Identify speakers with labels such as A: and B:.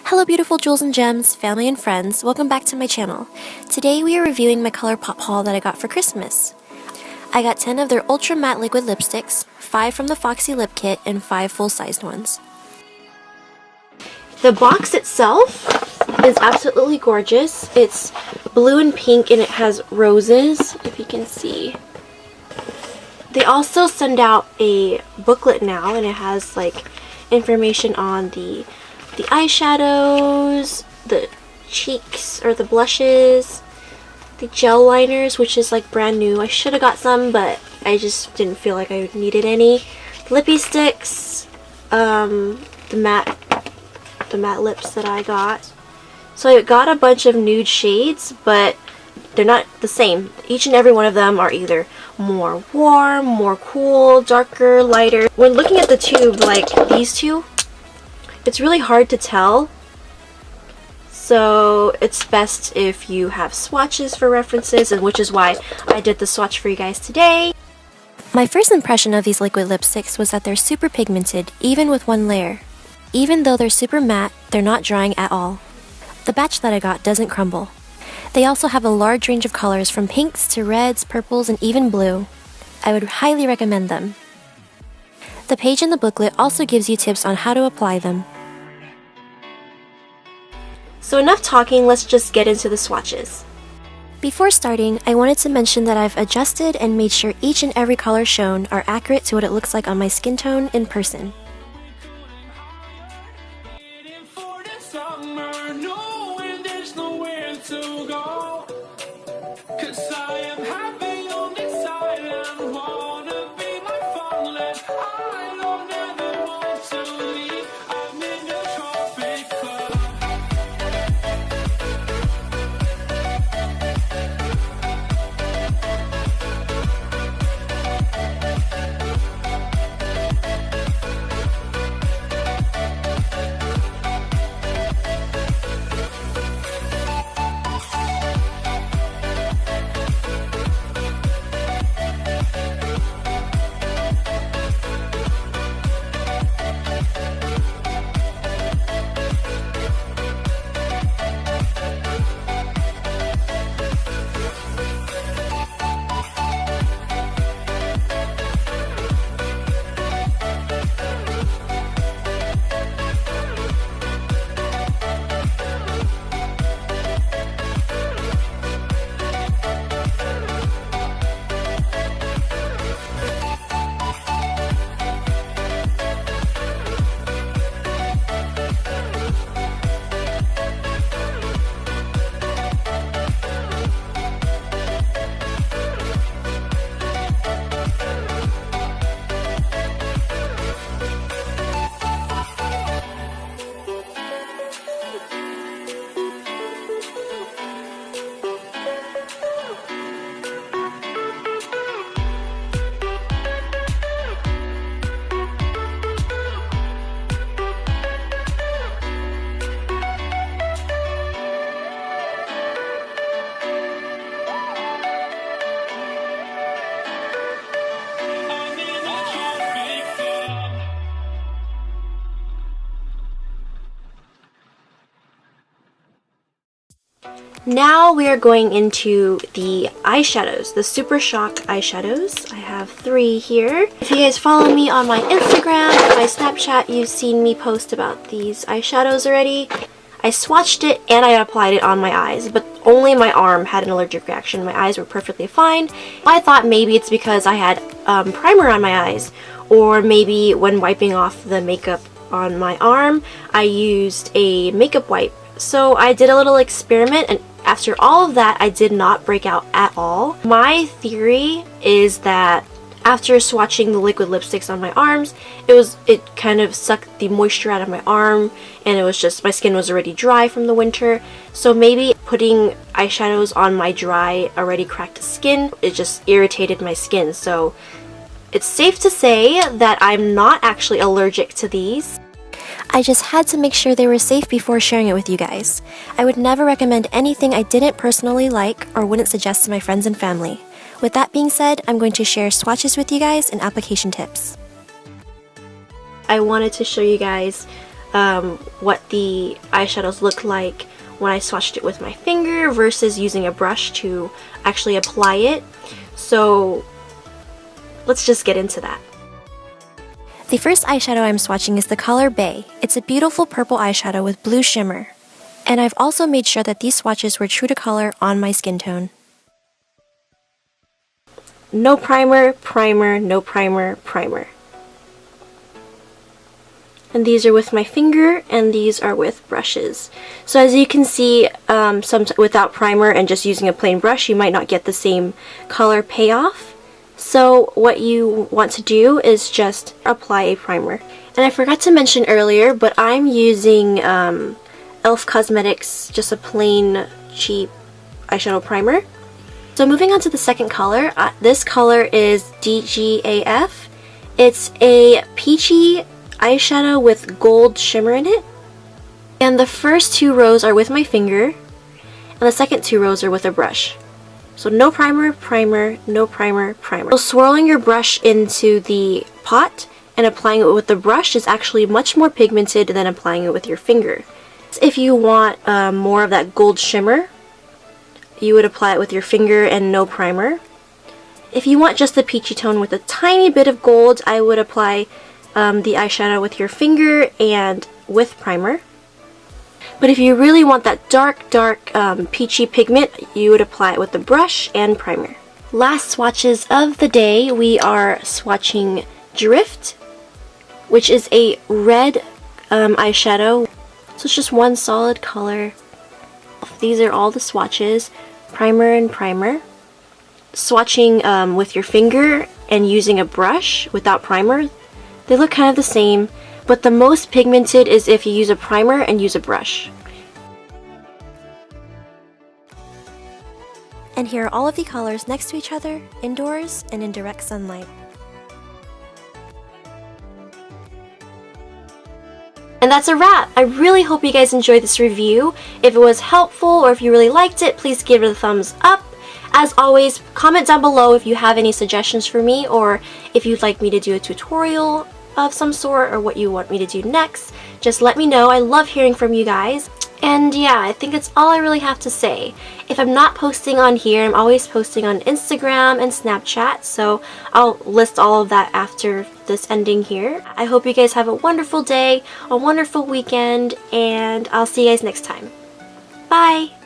A: Hello beautiful jewels and gems, family and friends, welcome back to my channel. Today we are reviewing my Colourpop haul that I got for Christmas. I got 10 of their ultra matte liquid lipsticks, 5 from the Foxy Lip Kit, and 5 full-sized ones. The box itself is absolutely gorgeous. It's blue and pink and it has roses, if you can see. They also send out a booklet now and it has like information on the eyeshadows, the cheeks or the blushes, the gel liners, which is like brand new. I should have got some, but I just didn't feel like I needed any. Lippy sticks, the matte lips that I got. So I got a bunch of nude shades, but they're not the same. Each and every one of them are either more warm, more cool, darker, lighter. When looking at the tube, like these two, it's really hard to tell, so it's best if you have swatches for references, and which is why I did the swatch for you guys today. My first impression of these liquid lipsticks was that they're super pigmented, even with one layer. Even though they're super matte, they're not drying at all. The batch that I got doesn't crumble. They also have a large range of colors from pinks to reds, purples, and even blue. I would highly recommend them. The page in the booklet also gives you tips on how to apply them. So enough talking, let's just get into the swatches. Before starting, I wanted to mention that I've adjusted and made sure each and every color shown are accurate to what it looks like on my skin tone in person. Now we are going into the eyeshadows, the Super Shock eyeshadows. I have 3 here. If you guys follow me on my Instagram or my Snapchat, you've seen me post about these eyeshadows already. I swatched it and I applied it on my eyes, but only my arm had an allergic reaction. My eyes were perfectly fine. I thought maybe it's because I had primer on my eyes, or maybe when wiping off the makeup on my arm, I used a makeup wipe. So I did a little experiment, and after all of that, I did not break out at all. My theory is that after swatching the liquid lipsticks on my arms, it kind of sucked the moisture out of my arm, and it was just, my skin was already dry from the winter. So maybe putting eyeshadows on my dry, already cracked skin, it just irritated my skin. So it's safe to say that I'm not actually allergic to these. I just had to make sure they were safe before sharing it with you guys. I would never recommend anything I didn't personally like or wouldn't suggest to my friends and family. With that being said, I'm going to share swatches with you guys and application tips. I wanted to show you guys what the eyeshadows look like when I swatched it with my finger versus using a brush to actually apply it. So let's just get into that. The first eyeshadow I'm swatching is the color Bay. It's a beautiful purple eyeshadow with blue shimmer. And I've also made sure that these swatches were true to color on my skin tone. No primer, primer, no primer, primer. And these are with my finger, and these are with brushes. So as you can see, without primer and just using a plain brush, you might not get the same color payoff. So what you want to do is just apply a primer. And I forgot to mention earlier, but I'm using e.l.f. Cosmetics, just a plain, cheap eyeshadow primer. So moving on to the second color, this color is DGAF. It's a peachy eyeshadow with gold shimmer in it. And the first two rows are with my finger, and the second two rows are with a brush. So no primer, primer, no primer, primer. So swirling your brush into the pot and applying it with the brush is actually much more pigmented than applying it with your finger. If you want more of that gold shimmer, you would apply it with your finger and no primer. If you want just the peachy tone with a tiny bit of gold, I would apply the eyeshadow with your finger and with primer. But if you really want that dark, peachy pigment, you would apply it with the brush and primer. Last swatches of the day, we are swatching Drift, which is a red eyeshadow. So it's just one solid color. These are all the swatches, primer and primer. Swatching with your finger and using a brush without primer, they look kind of the same, but the most pigmented is if you use a primer and use a brush. And here are all of the colors next to each other, indoors and in direct sunlight. And that's a wrap! I really hope you guys enjoyed this review. If it was helpful or if you really liked it, please give it a thumbs up. As always, comment down below if you have any suggestions for me, or if you'd like me to do a tutorial of some sort, or what you want me to do next. Just let me know. I love hearing from you guys. And yeah, I think that's all I really have to say. If I'm not posting on here, I'm always posting on Instagram and Snapchat, so I'll list all of that after this ending here. I hope you guys have a wonderful day, a wonderful weekend, and I'll see you guys next time. Bye!